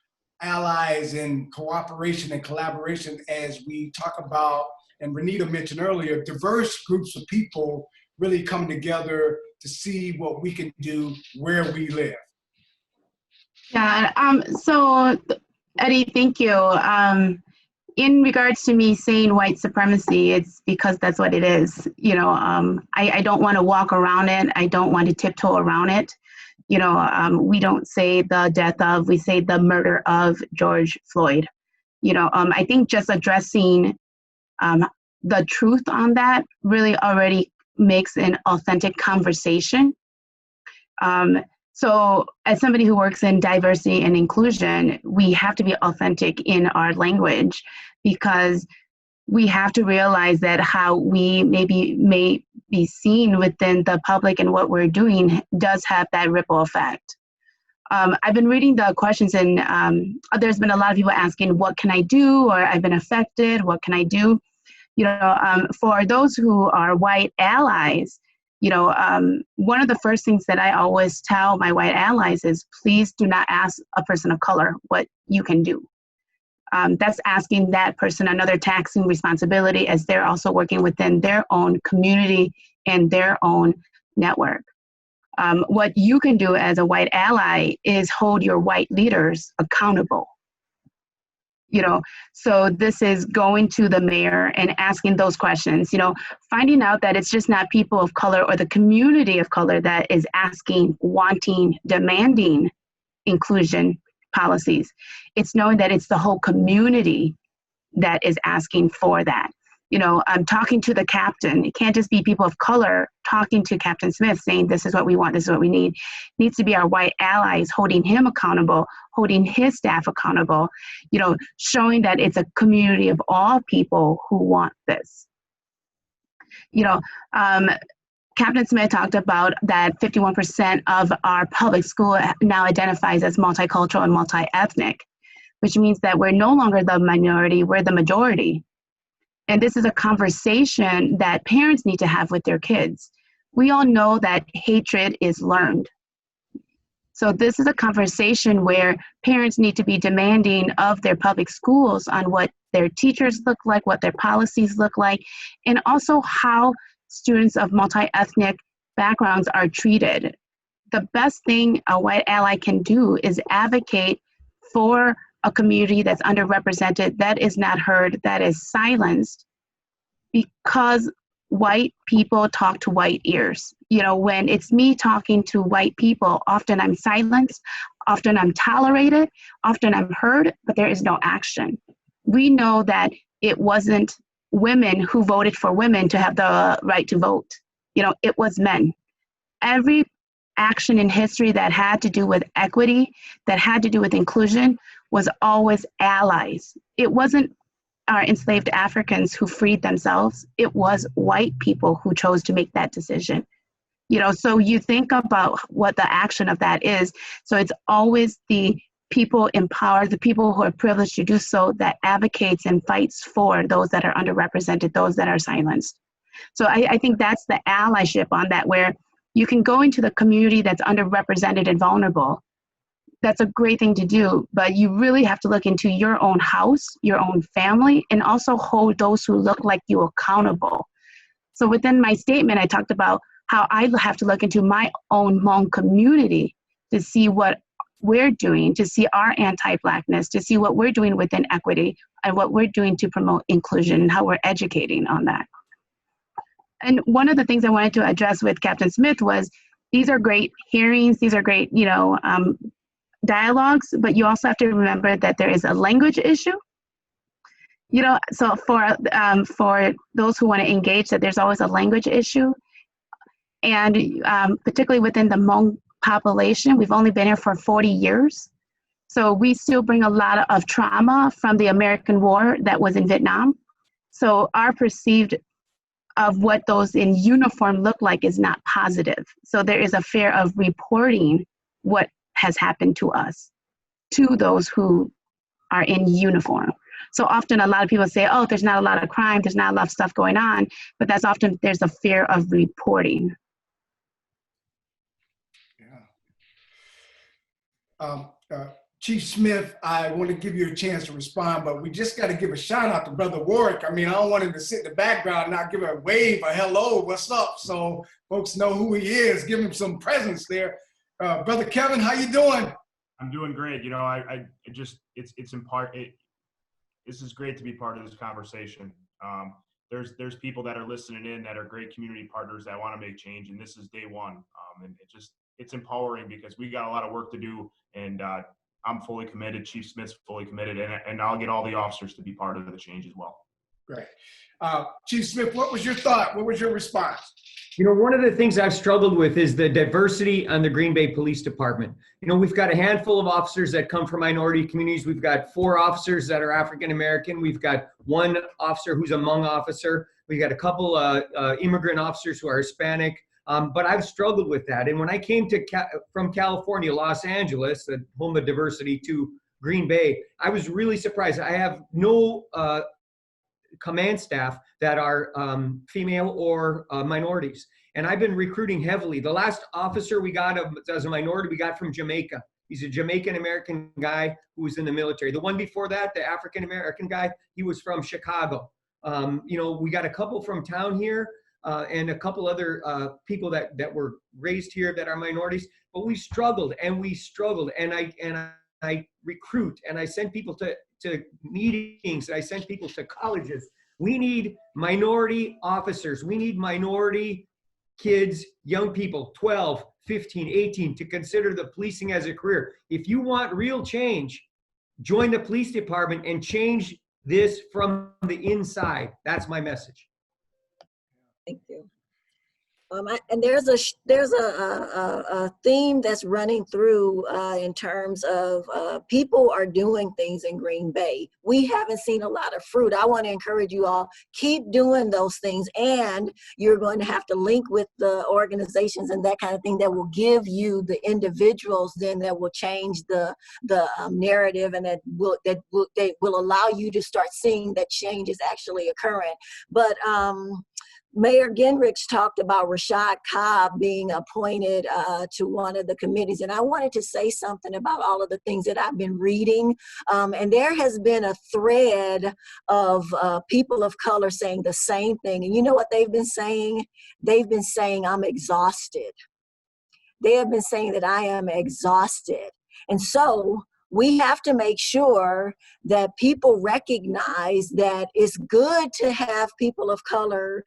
allies and cooperation and collaboration as we talk about, and Renita mentioned earlier, diverse groups of people really coming together to see what we can do where we live. Yeah, so Eddie, thank you. In regards to me saying white supremacy, it's because that's what it is. You know, I don't want to walk around it. I don't want to tiptoe around it. You know, we don't say the death of, we say the murder of George Floyd. You know, I think just addressing the truth on that really already makes an authentic conversation. So as somebody who works in diversity and inclusion, we have to be authentic in our language, because we have to realize that how we may be seen within the public and what we're doing does have that ripple effect. I've been reading the questions, and there's been a lot of people asking, what can I do? Or I've been affected, what can I do? You know, for those who are white allies, you know, one of the first things that I always tell my white allies is, please do not ask a person of color what you can do. That's asking that person another taxing responsibility, as they're also working within their own community and their own network. What you can do as a white ally is hold your white leaders accountable. You know, so this is going to the mayor and asking those questions, you know, finding out that it's just not people of color or the community of color that is asking, wanting, demanding inclusion policies. It's knowing that it's the whole community that is asking for that. You know, I'm talking to the captain. It can't just be people of color talking to Captain Smith saying, this is what we want, this is what we need. It needs to be our white allies holding him accountable, holding his staff accountable, you know, showing that it's a community of all people who want this. You know, Captain Smith talked about that 51% of our public school now identifies as multicultural and multi-ethnic, which means that we're no longer the minority, we're the majority. And this is a conversation that parents need to have with their kids. We all know that hatred is learned. So this is a conversation where parents need to be demanding of their public schools on what their teachers look like, what their policies look like, and also how students of multi-ethnic backgrounds are treated. The best thing a white ally can do is advocate for a community that's underrepresented, that is not heard, that is silenced, because white people talk to white ears. You know, when it's me talking to white people, often I'm silenced, often I'm tolerated, often I'm heard, but there is no action. We know that it wasn't women who voted for women to have the right to vote. You know, it was men. Every action in history that had to do with equity, that had to do with inclusion, was always allies. It wasn't our enslaved Africans who freed themselves. It was white people who chose to make that decision. You know, so you think about what the action of that is. So it's always the people in power, the people who are privileged to do so, that advocates and fights for those that are underrepresented, those that are silenced. So I think that's the allyship on that, where you can go into the community that's underrepresented and vulnerable. That's a great thing to do, but you really have to look into your own house, your own family, and also hold those who look like you accountable. So within my statement, I talked about how I have to look into my own Hmong community to see what we're doing, to see our anti-Blackness, to see what we're doing within equity and what we're doing to promote inclusion and how we're educating on that. And one of the things I wanted to address with Captain Smith was, these are great hearings, these are great, dialogues, but you also have to remember that there is a language issue. You know, so for those who want to engage, that there's always a language issue. And particularly within the Hmong population, we've only been here for 40 years. So we still bring a lot of trauma from the American war that was in Vietnam. So our perceived of what those in uniform look like is not positive. So there is a fear of reporting what has happened to us, to those who are in uniform. So often a lot of people say, oh, there's not a lot of crime, there's not a lot of stuff going on, but that's often, there's a fear of reporting. Yeah. Chief Smith, I want to give you a chance to respond, but we just got to give a shout out to Brother Warwick. I mean, I don't want him to sit in the background and not give a wave, a hello, what's up? So folks know who he is, give him some presence there. Brother Kevin, how you doing? I'm doing great. You know, it's in part, this is great to be part of this conversation. There's people that are listening in that are great community partners that want to make change, and this is day one. And it's empowering because we got a lot of work to do, and I'm fully committed. Chief Smith's fully committed, and I'll get all the officers to be part of the change as well. Great. Chief Smith, what was your thought? What was your response? You know, one of the things I've struggled with is the diversity on the Green Bay Police Department. You know, we've got a handful of officers that come from minority communities. We've got 4 officers that are African American. We've got 1 officer who's a Hmong officer. We've got a couple immigrant officers who are Hispanic. But I've struggled with that. And when I came from California, Los Angeles, the home of diversity, to Green Bay, I was really surprised. I have no command staff that are female or minorities. And I've been recruiting heavily. The last officer we got as a minority, we got from Jamaica. He's a Jamaican-American guy who was in the military. The one before that, the African-American guy, he was from Chicago. You know, we got a couple from town here and a couple other people that were raised here that are minorities. But we struggled and we struggled. And I recruit and I send people to meetings. I send people to colleges. We need minority officers. We need minority kids, young people, 12, 15, 18, to consider the policing as a career. If you want real change, join the police department and change this from the inside. That's my message. Thank you. And there's a theme that's running through in terms of people are doing things in Green Bay. We haven't seen a lot of fruit. I want to encourage you all, keep doing those things, and you're going to have to link with the organizations and that kind of thing that will give you the individuals then that will change the narrative, and that will allow you to start seeing that change is actually occurring. But Mayor Genrich talked about Rashad Cobb being appointed to one of the committees, and I wanted to say something about all of the things that I've been reading. And there has been a thread of people of color saying the same thing. And you know what they've been saying? They've been saying, I'm exhausted. They have been saying that I am exhausted. And so we have to make sure that people recognize that it's good to have people of color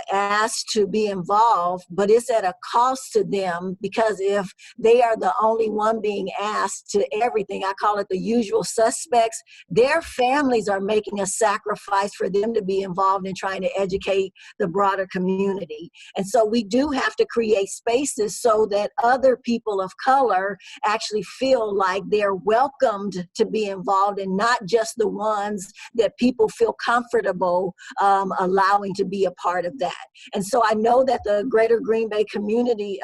asked to be involved, but it's at a cost to them, because if they are the only one being asked to everything, I call it the usual suspects, their families are making a sacrifice for them to be involved in trying to educate the broader community. And so we do have to create spaces so that other people of color actually feel like they're welcomed to be involved and not just the ones that people feel comfortable allowing to be a part of that. And so I know that the Greater Green Bay community,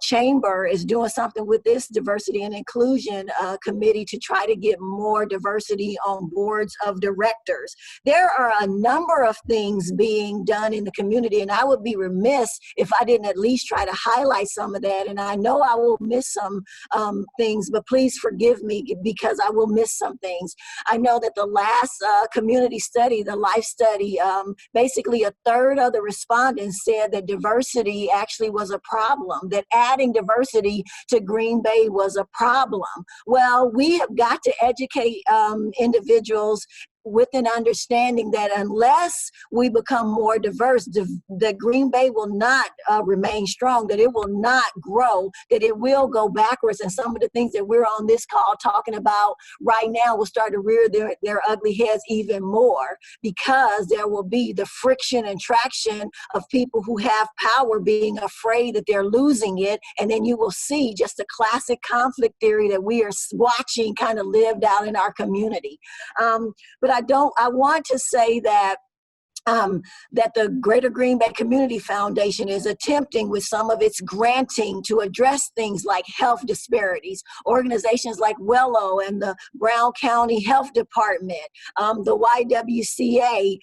chamber is doing something with this diversity and inclusion committee to try to get more diversity on boards of directors. There are a number of things being done in the community, and I would be remiss if I didn't at least try to highlight some of that. And I know I will miss some things, but please forgive me because I will miss some things. I know that the last community study, the life study, basically a third of the respondents said that diversity actually was a problem, that adding diversity to Green Bay was a problem. Well, we have got to educate individuals with an understanding that unless we become more diverse, that Green Bay will not remain strong, that it will not grow, that it will go backwards. And some of the things that we're on this call talking about right now will start to rear their ugly heads even more, because there will be the friction and traction of people who have power being afraid that they're losing it. And then you will see just a classic conflict theory that we are watching kind of lived out in our community. But I want to say that that the Greater Green Bay Community Foundation is attempting with some of its granting to address things like health disparities. Organizations like Wello and the Brown County Health Department, the YWCA,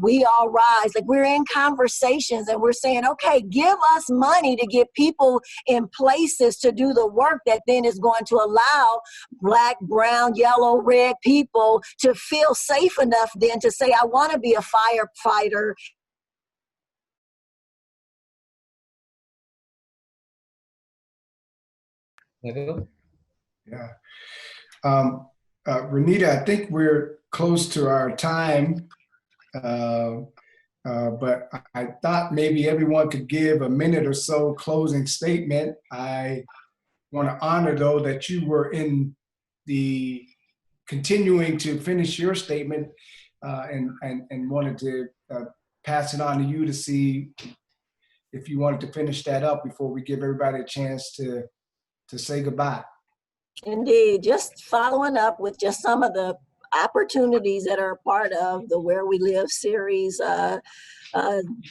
We All Rise. Like, we're in conversations and we're saying, okay, give us money to get people in places to do the work that then is going to allow Black, brown, yellow, red people to feel safe enough then to say, I want to be a firefighter. Yeah. Renita, I think we're close to our time, but I thought maybe everyone could give a minute or so closing statement. I want to honor, though, that you were in the continuing to finish your statement and wanted to pass it on to you to see if you wanted to finish that up before we give everybody a chance to say goodbye. Indeed, just following up with just some of the opportunities that are part of the Where We Live series.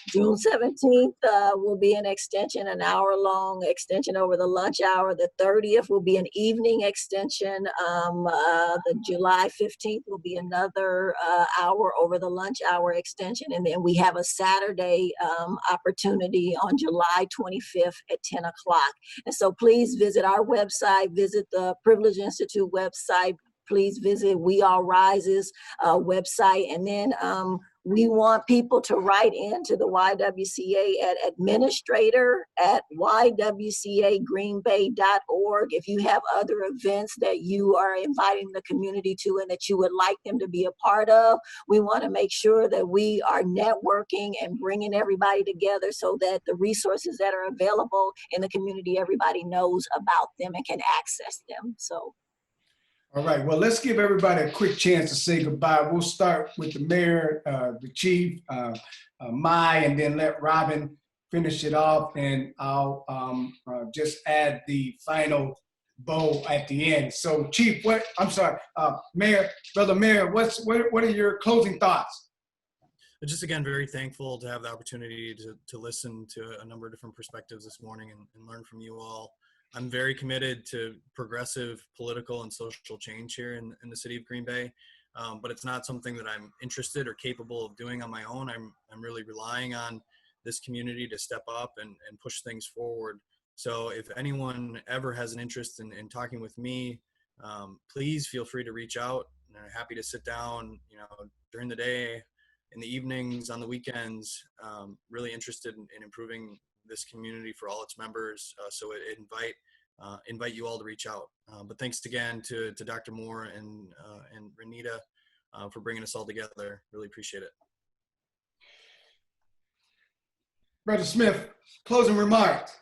June 17th will be an extension, an hour-long extension over the lunch hour. The 30th will be an evening extension. The July 15th will be another hour over the lunch hour extension. And then we have a Saturday opportunity on July 25th at 10 o'clock. And so please visit our website, visit the Privilege Institute website. Please visit We All Rise's website. And then we want people to write into the YWCA at administrator@ywcagreenbay.org. If you have other events that you are inviting the community to and that you would like them to be a part of, we want to make sure that we are networking and bringing everybody together so that the resources that are available in the community, everybody knows about them and can access them. So. All right, well, let's give everybody a quick chance to say goodbye. We'll start with the mayor, the chief, Mai, and then let Robin finish it off. And I'll just add the final bow at the end. So Chief, Mayor, Brother Mayor, what are your closing thoughts? Just again, very thankful to have the opportunity to listen to a number of different perspectives this morning and learn from you all. I'm very committed to progressive political and social change here in the city of Green Bay, but it's not something that I'm interested or capable of doing on my own. I'm really relying on this community to step up and push things forward. So if anyone ever has an interest in talking with me, please feel free to reach out. I'm happy to sit down, during the day, in the evenings, on the weekends. Really interested in improving this community for all its members. So it invite you all to reach out. But thanks again to Dr. Moore and Renita for bringing us all together. Really appreciate it. Brother Smith, closing remarks.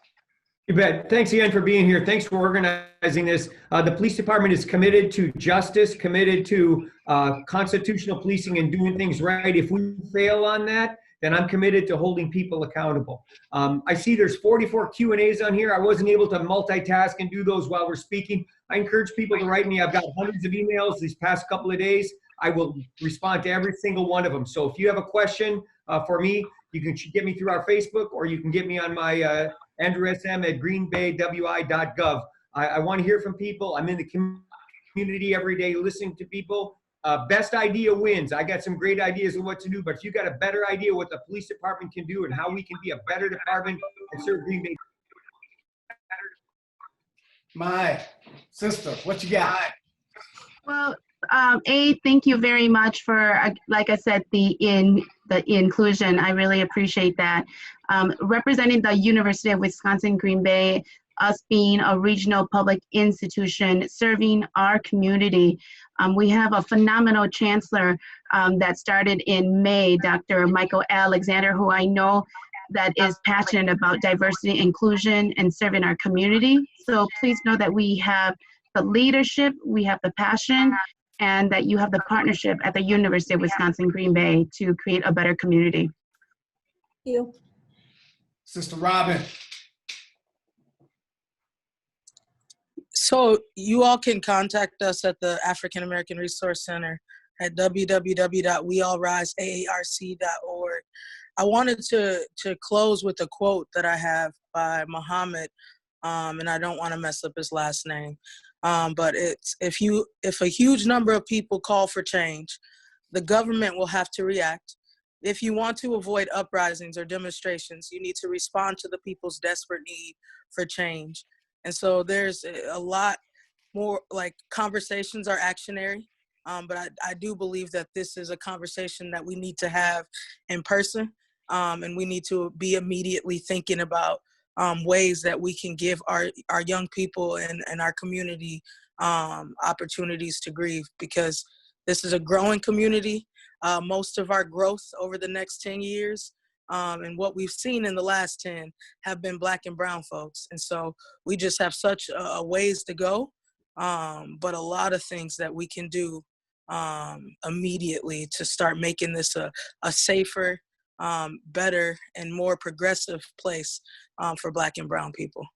You bet. Thanks again for being here. Thanks for organizing this. The police department is committed to justice, committed to constitutional policing and doing things right. If we fail on that, then I'm committed to holding people accountable. I see there's 44 Q&As on here. I wasn't able to multitask and do those while we're speaking. I encourage people to write me. I've got hundreds of emails these past couple of days. I will respond to every single one of them. So if you have a question for me, you can get me through our Facebook, or you can get me on my andrewsm@greenbaywi.gov. I want to hear from people. I'm in the community every day listening to people. Best idea wins. I got some great ideas of what to do, but if you got a better idea what the police department can do and how we can be a better department and serve Green Bay. My sister, what you got? Well, thank you very much for, like I said, the inclusion. I really appreciate that. Representing the University of Wisconsin Green Bay, us being a regional public institution serving our community, we have a phenomenal chancellor that started in May, Dr. Michael Alexander, who I know that is passionate about diversity, inclusion, and serving our community. So please know that we have the leadership, we have the passion, and that you have the partnership at the University of Wisconsin Green Bay to create a better community. Thank you. Sister Robin. So you all can contact us at the African American Resource Center at www.weallriseaarc.org. I wanted to close with a quote that I have by Muhammad, and I don't want to mess up his last name. But it's, if a huge number of people call for change, the government will have to react. If you want to avoid uprisings or demonstrations, you need to respond to the people's desperate need for change. And so there's a lot more, like, conversations are actionary, but I do believe that this is a conversation that we need to have in person, and we need to be immediately thinking about ways that we can give our young people and our community opportunities to grieve, because this is a growing community. Most of our growth over the next 10 years and what we've seen in the last 10 have been Black and brown folks. And so we just have such a ways to go, but a lot of things that we can do immediately to start making this a safer, better, and more progressive place for Black and brown people.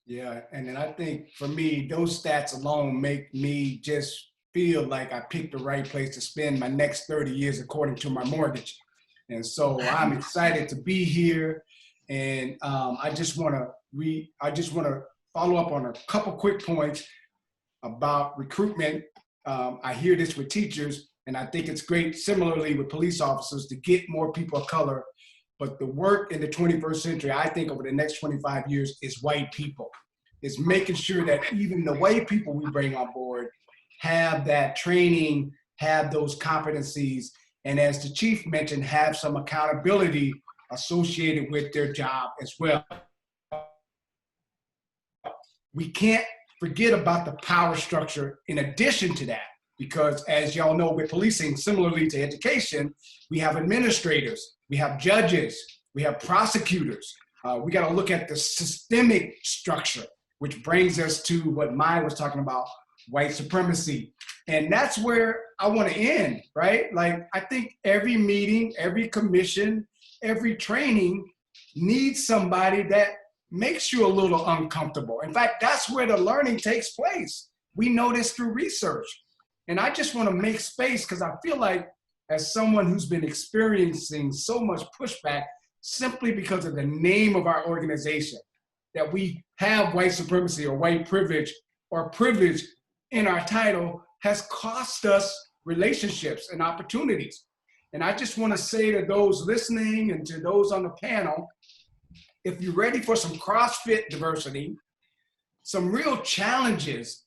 Yeah, and then I think for me, those stats alone make me just feel like I picked the right place to spend my next 30 years according to my mortgage. And so I'm excited to be here, and I just want to follow up on a couple quick points about recruitment. I hear this with teachers, and I think it's great, similarly with police officers, to get more people of color. But the work in the 21st century, I think over the next 25 years, is white people. It's making sure that even the white people we bring on board have that training, have those competencies, and as the chief mentioned, have some accountability associated with their job as well. We can't forget about the power structure in addition to that, because as y'all know, with policing, similarly to education, we have administrators, we have judges, we have prosecutors. We got to look at the systemic structure, which brings us to what Mai was talking about, white supremacy. And that's where I want to end, right? Like, I think every meeting, every commission, every training needs somebody that makes you a little uncomfortable. In fact, that's where the learning takes place. We know this through research. And I just want to make space, because I feel like, as someone who's been experiencing so much pushback simply because of the name of our organization, that we have white supremacy or white privilege or privilege in our title, has cost us relationships and opportunities. And I just want to say to those listening and to those on the panel, if you're ready for some CrossFit diversity, some real challenges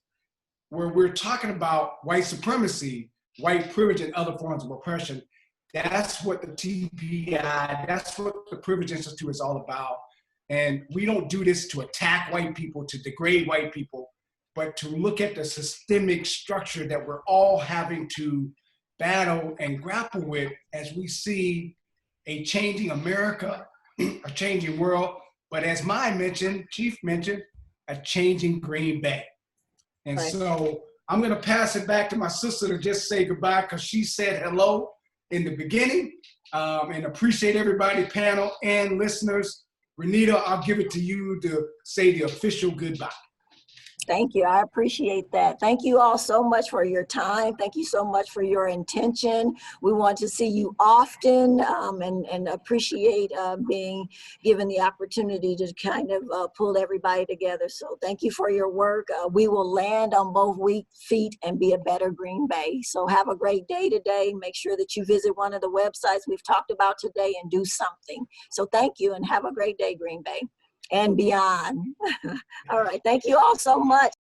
where we're talking about white supremacy, white privilege, and other forms of oppression, that's what the TPI, that's what the Privilege Institute is all about. And we don't do this to attack white people, to degrade white people, but to look at the systemic structure that we're all having to battle and grapple with as we see a changing America, a changing world, but as Chief mentioned, a changing Green Bay. And Right. so I'm gonna pass it back to my sister to just say goodbye, because she said hello in the beginning, and appreciate everybody, panel and listeners. Renita, I'll give it to you to say the official goodbye. Thank you. I appreciate that. Thank you all so much for your time. Thank you so much for your intention. We want to see you often, and appreciate being given the opportunity to kind of pull everybody together. So thank you for your work. We will land on both weak feet and be a better Green Bay. So have a great day today. Make sure that you visit one of the websites we've talked about today and do something. So thank you and have a great day, Green Bay, and beyond. All right. Thank you all so much.